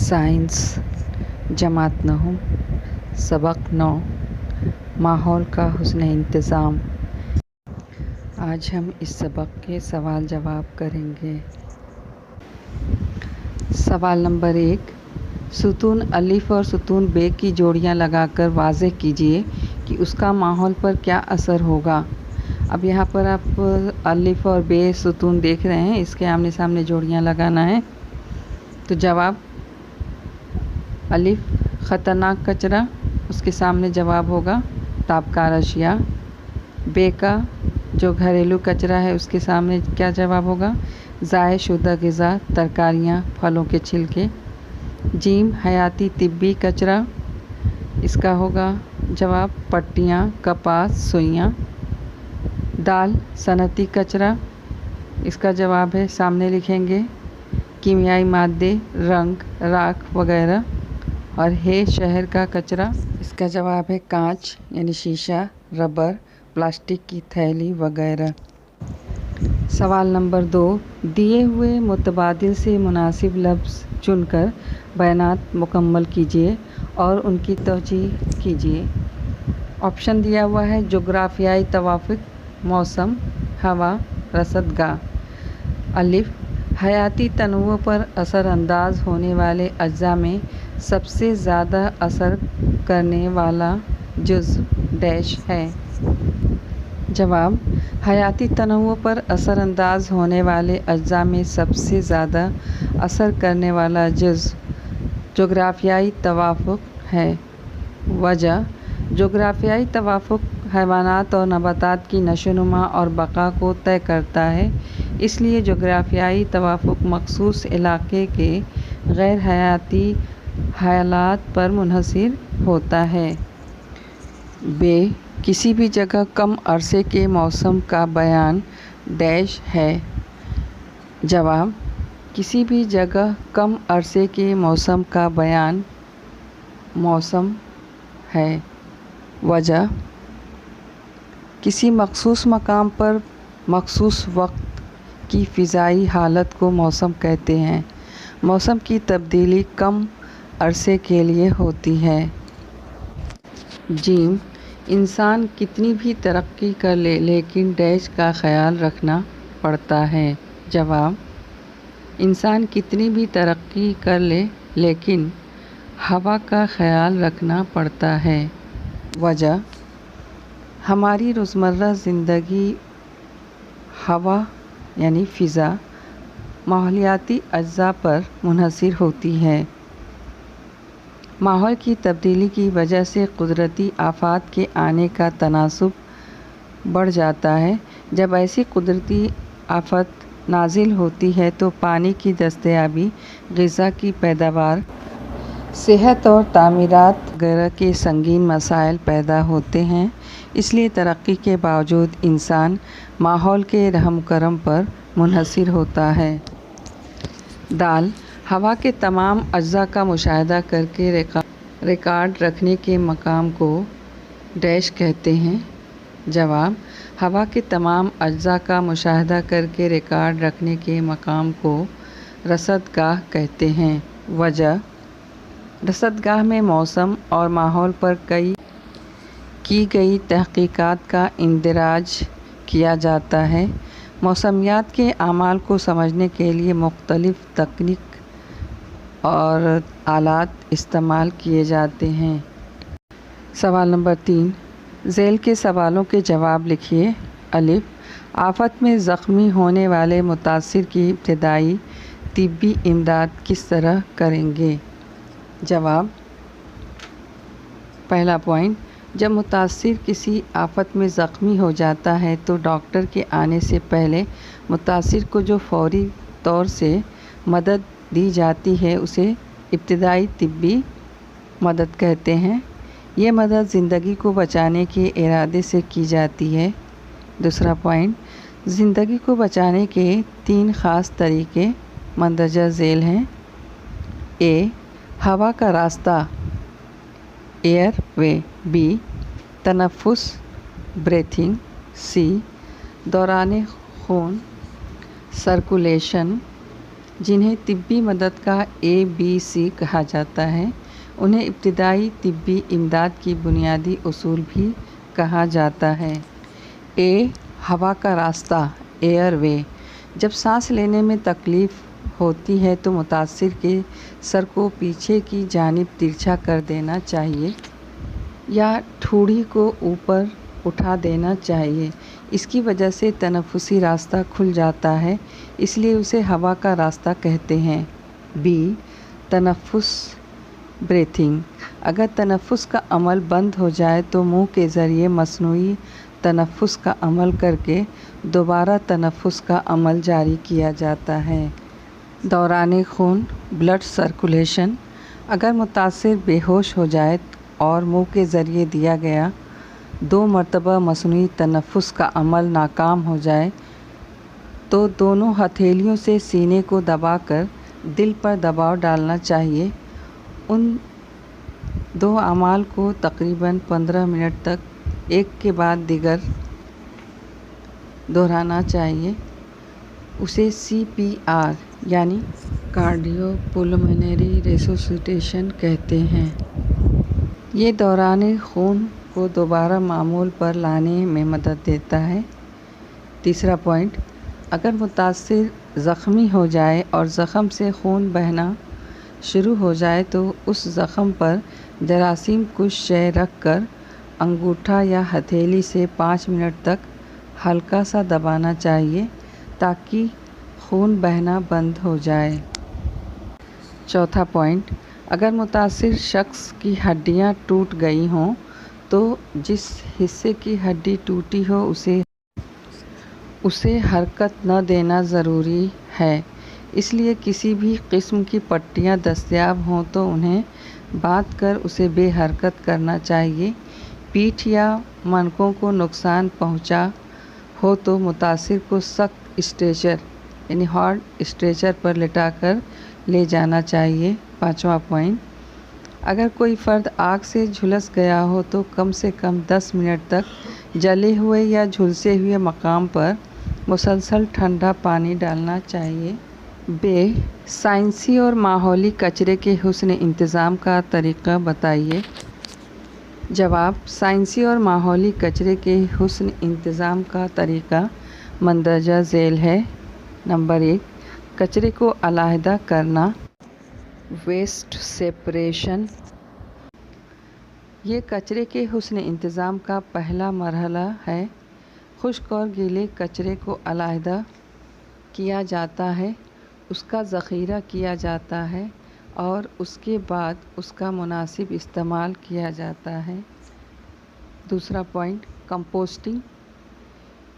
Science जमात नहुम सबक 9 माहौल का हुस्न इंतज़ाम। आज हम इस सबक के सवाल जवाब करेंगे। सवाल नंबर 1, सुतून अलिफ और सुतून बे की जोड़ियां लगाकर वाज़ेह कीजिए कि उसका माहौल पर क्या असर होगा। अब यहाँ पर आप अलिफ और बे सुतून देख रहे हैं, इसके आमने सामने जोड़ियां लगाना है। तो जवाब अलिफ ख़तरनाक कचरा, उसके सामने जवाब होगा ताबकार अशिया। बे का जो घरेलू कचरा है उसके सामने क्या जवाब होगा, ज़ाय शुदा ग़िज़ा, तरकारियाँ, फलों के छिलके। जीम हयाती तिब्बी कचरा, इसका होगा जवाब पट्टियाँ, कपास, सुइयाँ। दाल सनती कचरा, इसका जवाब है सामने लिखेंगे कीमियाई मादे, रंग, राख वगैरह। और है शहर का कचरा, इसका जवाब है कांच यानी शीशा, रबर, प्लास्टिक की थैली वगैरह। सवाल नंबर 2, दिए हुए मुतबादिल से मुनासिब लफ्ज़ चुनकर बयानात मुकम्मल कीजिए और उनकी तौजीह कीजिए। ऑप्शन दिया हुआ है जोग्राफियाई तवाफ़ुक़, मौसम, हवा, रसदगाह। अलिफ हयाती तनव्वुर पर असर अंदाज होने वाले अज्जा में सबसे ज़्यादा असर करने वाला जुज़्व डैश है। जवाब हयाती तनव्वुर पर असर अंदाज होने वाले अज्जा में सबसे ज़्यादा असर करने वाला जुज़्व जोग्राफियाई तवाफ़ुक़ है। वजह जोग्राफियाई तवाफ़ुक़ हैवानात और नबातात की नशोनुमा और बक़ा को तय करता है, इसलिए जोग्राफियाई तवाफ़ुक़ मख़सूस इलाक़े के गैर हयाती हालात पर मुनहसिर होता है। बे किसी भी जगह कम अरसे के मौसम का बयान डैश है। जवाब किसी भी जगह कम अरसे के मौसम का बयान मौसम है। वजह किसी मख़सूस मकाम पर मख़सूस वक्त की फ़िज़ाई हालत को मौसम कहते हैं। मौसम की तब्दीली कम अरसे के लिए होती है। जीम इंसान कितनी भी तरक्की कर ले लेकिन डैश का ख़याल रखना पड़ता है। जवाब इंसान कितनी भी तरक्की कर ले लेकिन हवा का ख़याल रखना पड़ता है। वजह हमारी रोज़मर्रा ज़िंदगी हवा यानी फ़िज़ा माहौलियाती अज्जा पर मुनहसिर होती है। माहौल की तब्दीली की वजह से कुदरती आफ़ात के आने का तनासुब बढ़ जाता है। जब ऐसी कुदरती आफ़त नाजिल होती है तो पानी की दस्तयाबी, ग़िज़ा की पैदावार, सेहत और तामीरात वगैरह के संगीन मसाइल पैदा होते हैं। इसलिए तरक्की के बावजूद इंसान माहौल के रहम करम पर मुनहसिर होता है। दाल हवा के तमाम अज्जा का मुशाहिदा करके रिकॉर्ड रखने के मकाम को डैश कहते हैं। जवाब हवा के तमाम अज्जा का मुशाहिदा करके रिकॉर्ड रखने के मकाम को रसदगाह कहते हैं। वजह रसदगाह में मौसम और माहौल पर की गई तहक़ीक़ात का इंदराज किया जाता है। मौसमियात के आमाल को समझने के लिए मुख्तलिफ़ तकनीक और आलात इस्तेमाल किए जाते हैं। सवाल नंबर 3, ज़ेल के सवालों के जवाब लिखिए। अलिफ आफ़त में ज़ख्मी होने वाले मुतासिर की इब्तिदाई तिब्बी इमदाद किस तरह करेंगे। जवाब पहला पॉइंट, जब मुतासिर किसी आफ़त में ज़ख्मी हो जाता है तो डॉक्टर के आने से पहले मुतासिर को जो फ़ौरी तौर से मदद दी जाती है उसे इब्तिदाई तिब्बी मदद कहते हैं। ये मदद ज़िंदगी को बचाने के इरादे से की जाती है। दूसरा पॉइंट, ज़िंदगी को बचाने के 3 ख़ास तरीक़े मंदरजा ज़ेल हैं। ए हवा का रास्ता एयर वे, बी तनफ़ुस ब्रीथिंग, सी दौरान खून सर्कुलेशन, जिन्हें तिब्बी मदद का ABC कहा जाता है, उन्हें इब्तिदाई तिब्बी इमदाद की बुनियादी उसूल भी कहा जाता है। ए, हवा का रास्ता, एयरवे। जब सांस लेने में तकलीफ़ होती है तो मुतासिर के सर को पीछे की जानिब तिरछा कर देना चाहिए या ठोड़ी को ऊपर उठा देना चाहिए। इसकी वजह से तनफ़ुसी रास्ता खुल जाता है, इसलिए उसे हवा का रास्ता कहते हैं। बी, तनफ़ुस, ब्रीथिंग। अगर तनफ़ुस का अमल बंद हो जाए तो मुंह के ज़रिए मसनूई तनफ़ुस का अमल करके दोबारा तनफ़ुस का अमल जारी किया जाता है। दौरान खून, ब्लड सर्कुलेशन। अगर मुतासिर बेहोश हो जाए और मुंह के ज़रिए दिया गया 2 मरतबा मसनूई तनफ़ुस का अमल नाकाम हो जाए तो दोनों हथेलियों से सीने को दबाकर दिल पर दबाव डालना चाहिए। उन 2 अमाल को तकरीबन 15 मिनट तक एक के बाद दिगर दोहराना चाहिए। उसे CPR यानी कार्डियोपुल्मोनरी रेसोसिटेशन कहते हैं। ये दौरान खून को दोबारा मामूल पर लाने में मदद देता है। तीसरा पॉइंट, अगर मुतासिर ज़ख्मी हो जाए और ज़ख़म से खून बहना शुरू हो जाए तो उस ज़ख़म पर जरासीम कुश शय रख कर अंगूठा या हथेली से 5 मिनट तक हल्का सा दबाना चाहिए ताकि खून बहना बंद हो जाए। चौथा पॉइंट, अगर मुतासिर शख्स की हड्डियां टूट गई हों तो जिस हिस्से की हड्डी टूटी हो उसे हरकत न देना ज़रूरी है। इसलिए किसी भी किस्म की पट्टियां दस्तयाब हों तो उन्हें बांध कर उसे बेहरकत करना चाहिए। पीठ या मनकों को नुकसान पहुंचा हो तो मुतासिर को सख्त स्ट्रेचर यानी हार्ड स्ट्रेचर पर लिटाकर ले जाना चाहिए। पाँचवा पॉइंट, अगर कोई फ़र्द आग से झुलस गया हो तो कम से कम 10 मिनट तक जले हुए या झुलसे हुए मकाम पर मुसलसल ठंडा पानी डालना चाहिए। बे, साइंसी और माहौली कचरे के हुस्न इंतज़ाम का तरीक़ा बताइए। जवाब, साइंसी और माहौली कचरे के हुस्न इंतज़ाम का तरीक़ा मंदरजा ज़ेल है। नंबर 1, कचरे को अलहदा करना, वेस्ट सेपरेशन। ये कचरे के हुस्न इंतज़ाम का पहला मरहला है। खुश्क और गीले कचरे को अलहदा किया जाता है, उसका ज़ख़ीरा किया जाता है और उसके बाद उसका मुनासिब इस्तेमाल किया जाता है। दूसरा पॉइंट, कंपोस्टिंग।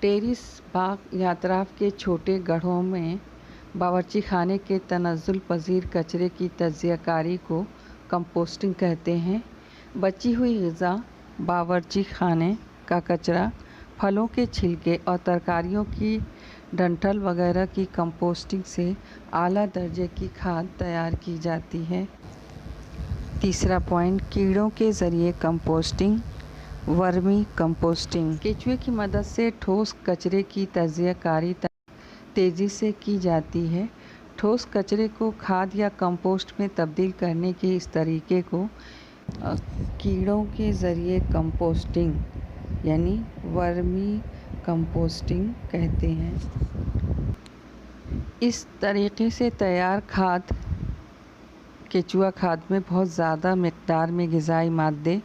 टेरिस, बाग या अतराफ़ के छोटे गड्ढों में बावर्ची खाने के तनज़्ज़ुल पज़ीर कचरे की तज्ज़ियाकारी को कंपोस्टिंग कहते हैं। बची हुई ग़िज़ा, बावर्ची खाने का कचरा, फलों के छिलके और तरकारियों की डंठल वगैरह की कंपोस्टिंग से आला दर्जे की खाद तैयार की जाती है। तीसरा पॉइंट, कीड़ों के ज़रिए कंपोस्टिंग, वर्मी कंपोस्टिंग। केंचुए की मदद से ठोस कचरे की तज्ज़ियाकारी तेज़ी से की जाती है। ठोस कचरे को खाद या कंपोस्ट में तब्दील करने के इस तरीके को कीड़ों के ज़रिए कंपोस्टिंग यानी वर्मी कंपोस्टिंग कहते हैं। इस तरीके से तैयार खाद केंचुआ खाद में बहुत ज़्यादा मिक़दार में ग़िज़ाई मादे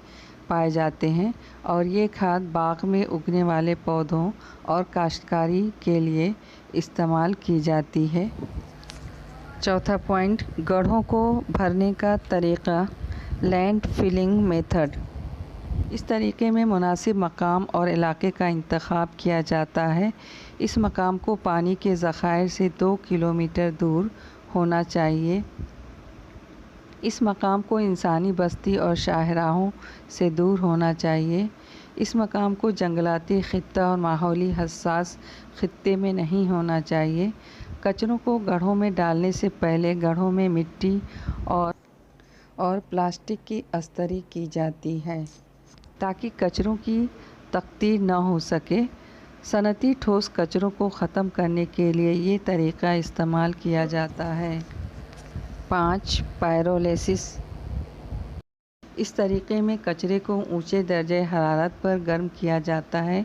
पाए जाते हैं और ये खाद बाग में उगने वाले पौधों और काश्तकारी के लिए इस्तेमाल की जाती है। चौथा पॉइंट, गड्ढों को भरने का तरीक़ा, लैंड फिलिंग मेथड। इस तरीके में मुनासिब मकाम और इलाके का इंतखाब किया जाता है। इस मकाम को पानी के ज़ख़ायर से 2 किलोमीटर दूर होना चाहिए। इस मकाम को इंसानी बस्ती और शाहराहों से दूर होना चाहिए। इस मकाम को जंगलाती ख़ित्ता और माहौली हसास ख़ित्ते में नहीं होना चाहिए। कचरों को गड्ढों में डालने से पहले गड्ढों में मिट्टी और प्लास्टिक की अस्तरी की जाती है ताकि कचरों की तख्तीर न हो सके। صنعتی ٹھوس کچروں کو ختم کرنے کے لیے یہ طریقہ استعمال کیا جاتا ہے۔ 5. پائرولیسس۔ اس طریقے میں کچرے کو اونچے درجہ حرارت پر گرم کیا جاتا ہے۔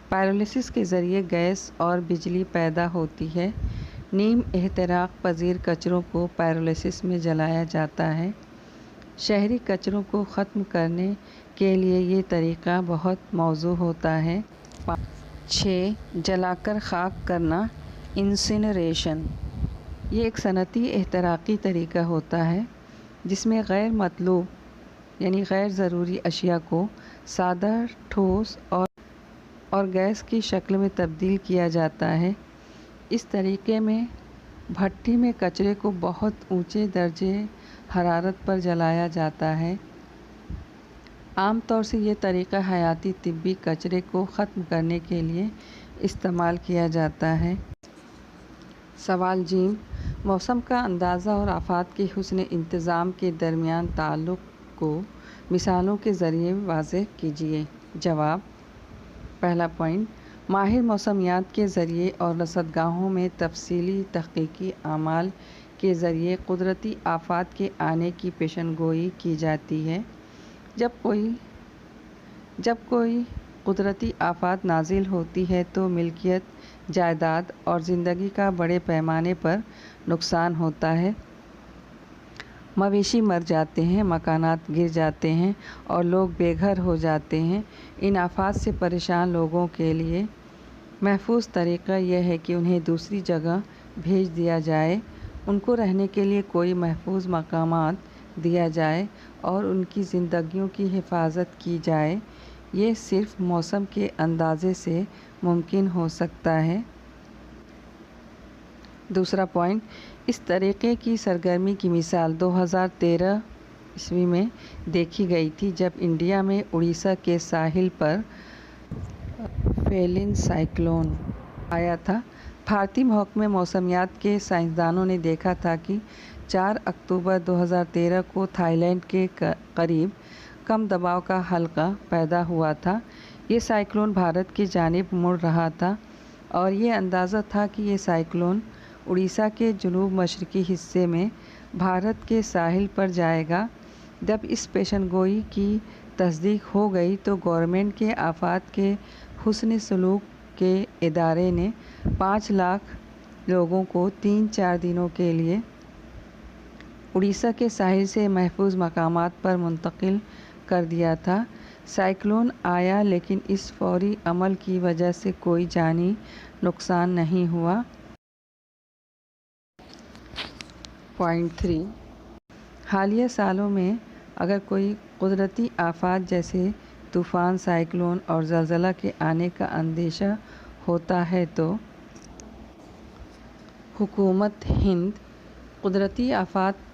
پائرولیسس کے ذریعے گیس اور بجلی پیدا ہوتی ہے۔ نیم احتراق پذیر کچروں کو پائرولیسس میں جلایا جاتا ہے۔ شہری کچروں کو ختم کرنے کے لیے یہ طریقہ بہت موزوں ہوتا ہے۔ 6. جلا کر خاک کرنا انسینریشن۔ یہ ایک صنعتی احتراقی طریقہ ہوتا ہے جس میں غیر مطلوب یعنی غیر ضروری اشیاء کو سادہ، ٹھوس اور گیس کی شکل میں تبدیل کیا جاتا ہے۔ اس طریقے میں بھٹی میں کچرے کو بہت اونچے درجہ حرارت پر جلایا جاتا ہے۔ عام طور سے یہ طریقہ حیاتی طبی کچرے کو ختم کرنے کے لیے استعمال کیا جاتا ہے۔ سوال ج۔ موسم کا اندازہ اور آفات کے حسن انتظام کے درمیان تعلق کو مثالوں کے ذریعے واضح کیجیے۔ جواب۔ پہلا پوائنٹ، ماہر موسمیات کے ذریعے اور رصدگاہوں میں تفصیلی تحقیقی اعمال کے ذریعے قدرتی آفات کے آنے کی پیشن گوئی کی جاتی ہے۔ جب کوئی قدرتی آفات نازل ہوتی ہے تو ملکیت، جائیداد اور زندگی کا بڑے پیمانے پر نقصان ہوتا ہے۔ مویشی مر جاتے ہیں، مکانات گر جاتے ہیں اور لوگ بے گھر ہو جاتے ہیں۔ ان آفات سے پریشان لوگوں کے لیے محفوظ طریقہ یہ ہے کہ انہیں دوسری جگہ بھیج دیا جائے، ان کو رہنے کے لیے کوئی محفوظ مقامات دیا جائے اور ان کی زندگیوں کی حفاظت کی جائے۔ یہ صرف موسم کے اندازے سے ممکن ہو سکتا ہے۔ دوسرا پوائنٹ، اس طریقے کی سرگرمی کی مثال 2013 میں دیکھی گئی تھی جب انڈیا میں اڑیسہ کے ساحل پر فیلن سائیکلون آیا تھا۔ بھارتی محکمہ موسمیات کے سائنسدانوں نے دیکھا تھا کہ 4 اکتوبر 2013 کو تھائی لینڈ کے قریب کم دباؤ کا حلقہ پیدا ہوا تھا۔ یہ سائیکلون بھارت کی جانب مڑ رہا تھا اور یہ اندازہ تھا کہ یہ سائیکلون اڑیسہ کے جنوب مشرقی حصے میں بھارت کے ساحل پر جائے گا۔ جب اس پیشن گوئی کی تصدیق ہو گئی تو گورنمنٹ کے آفات کے حسن سلوک کے ادارے نے 5 لاکھ لوگوں کو 3-4 دنوں کے لیے اڑیسہ کے ساحل سے محفوظ مقامات پر منتقل کر دیا تھا۔ سائیکلون آیا لیکن اس فوری عمل کی وجہ سے کوئی جانی نقصان نہیں ہوا۔ پوائنٹ 3، حالیہ سالوں میں اگر کوئی قدرتی آفات جیسے طوفان، سائیکلون اور زلزلہ کے آنے کا اندیشہ ہوتا ہے تو حکومت ہند قدرتی آفات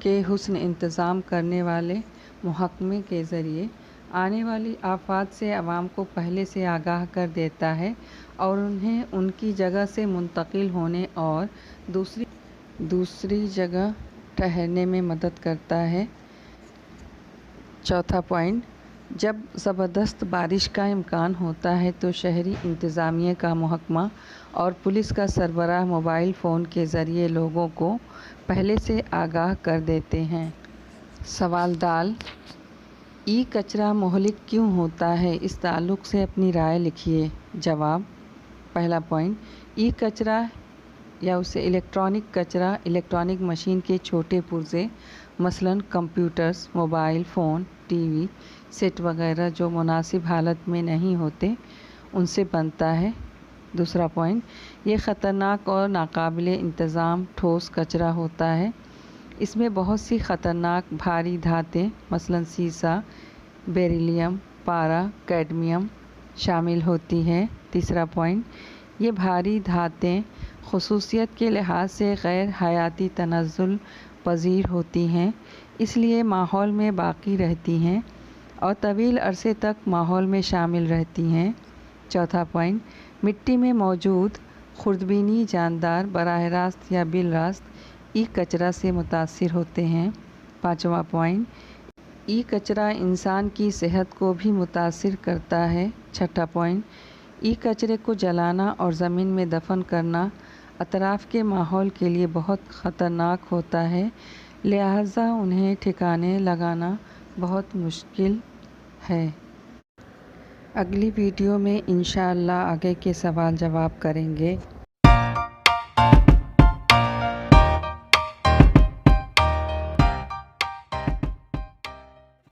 کے حسن انتظام کرنے والے محکمے کے ذریعے آنے والی آفات سے عوام کو پہلے سے آگاہ کر دیتا ہے اور انہیں ان کی جگہ سے منتقل ہونے اور دوسری جگہ ٹھہرنے میں مدد کرتا ہے۔ چوتھا پوائنٹ، جب زبردست بارش کا امکان ہوتا ہے تو شہری انتظامیہ کا محکمہ اور پولیس کا سربراہ موبائل فون کے ذریعے لوگوں کو پہلے سے آگاہ کر دیتے ہیں۔ سوال ڈ، ای کچرا مہلک کیوں ہوتا ہے؟ اس تعلق سے اپنی رائے لکھیے۔ جواب۔ پہلا پوائنٹ، ای کچرا یا اسے الیکٹرانک کچرا الیکٹرانک مشین کے چھوٹے پرزے مثلاً computers, mobile phone, T V set وغیرہ جو مناسب حالت میں نہیں ہوتے ان سے بنتا ہے۔ دوسرا پوائنٹ، یہ خطرناک اور ناقابل انتظام ٹھوس کچرا ہوتا ہے۔ اس میں بہت سی خطرناک بھاری دھاتیں مثلاً سیسا، بیریلیم، پارا، کیڈمیم شامل ہوتی ہیں۔ تیسرا پوائنٹ، یہ بھاری دھاتیں خصوصیت کے لحاظ سے غیر حیاتی تنزل پذیر ہوتی ہیں، اس لیے ماحول میں باقی رہتی ہیں اور طویل عرصے تک ماحول میں شامل رہتی ہیں۔ چوتھا پوائنٹ، مٹی میں موجود خوردبینی جاندار براہ راست یا بالراست راست ای کچرا سے متاثر ہوتے ہیں۔ پانچواں پوائنٹ، ای کچرا انسان کی صحت کو بھی متاثر کرتا ہے۔ چھٹا پوائنٹ، ای کچرے کو جلانا اور زمین میں دفن کرنا اطراف کے ماحول کے لیے بہت خطرناک ہوتا ہے، لہٰذا انہیں ٹھکانے لگانا بہت مشکل ہے۔ اگلی ویڈیو میں انشاءاللہ آگے کے سوال جواب کریں گے۔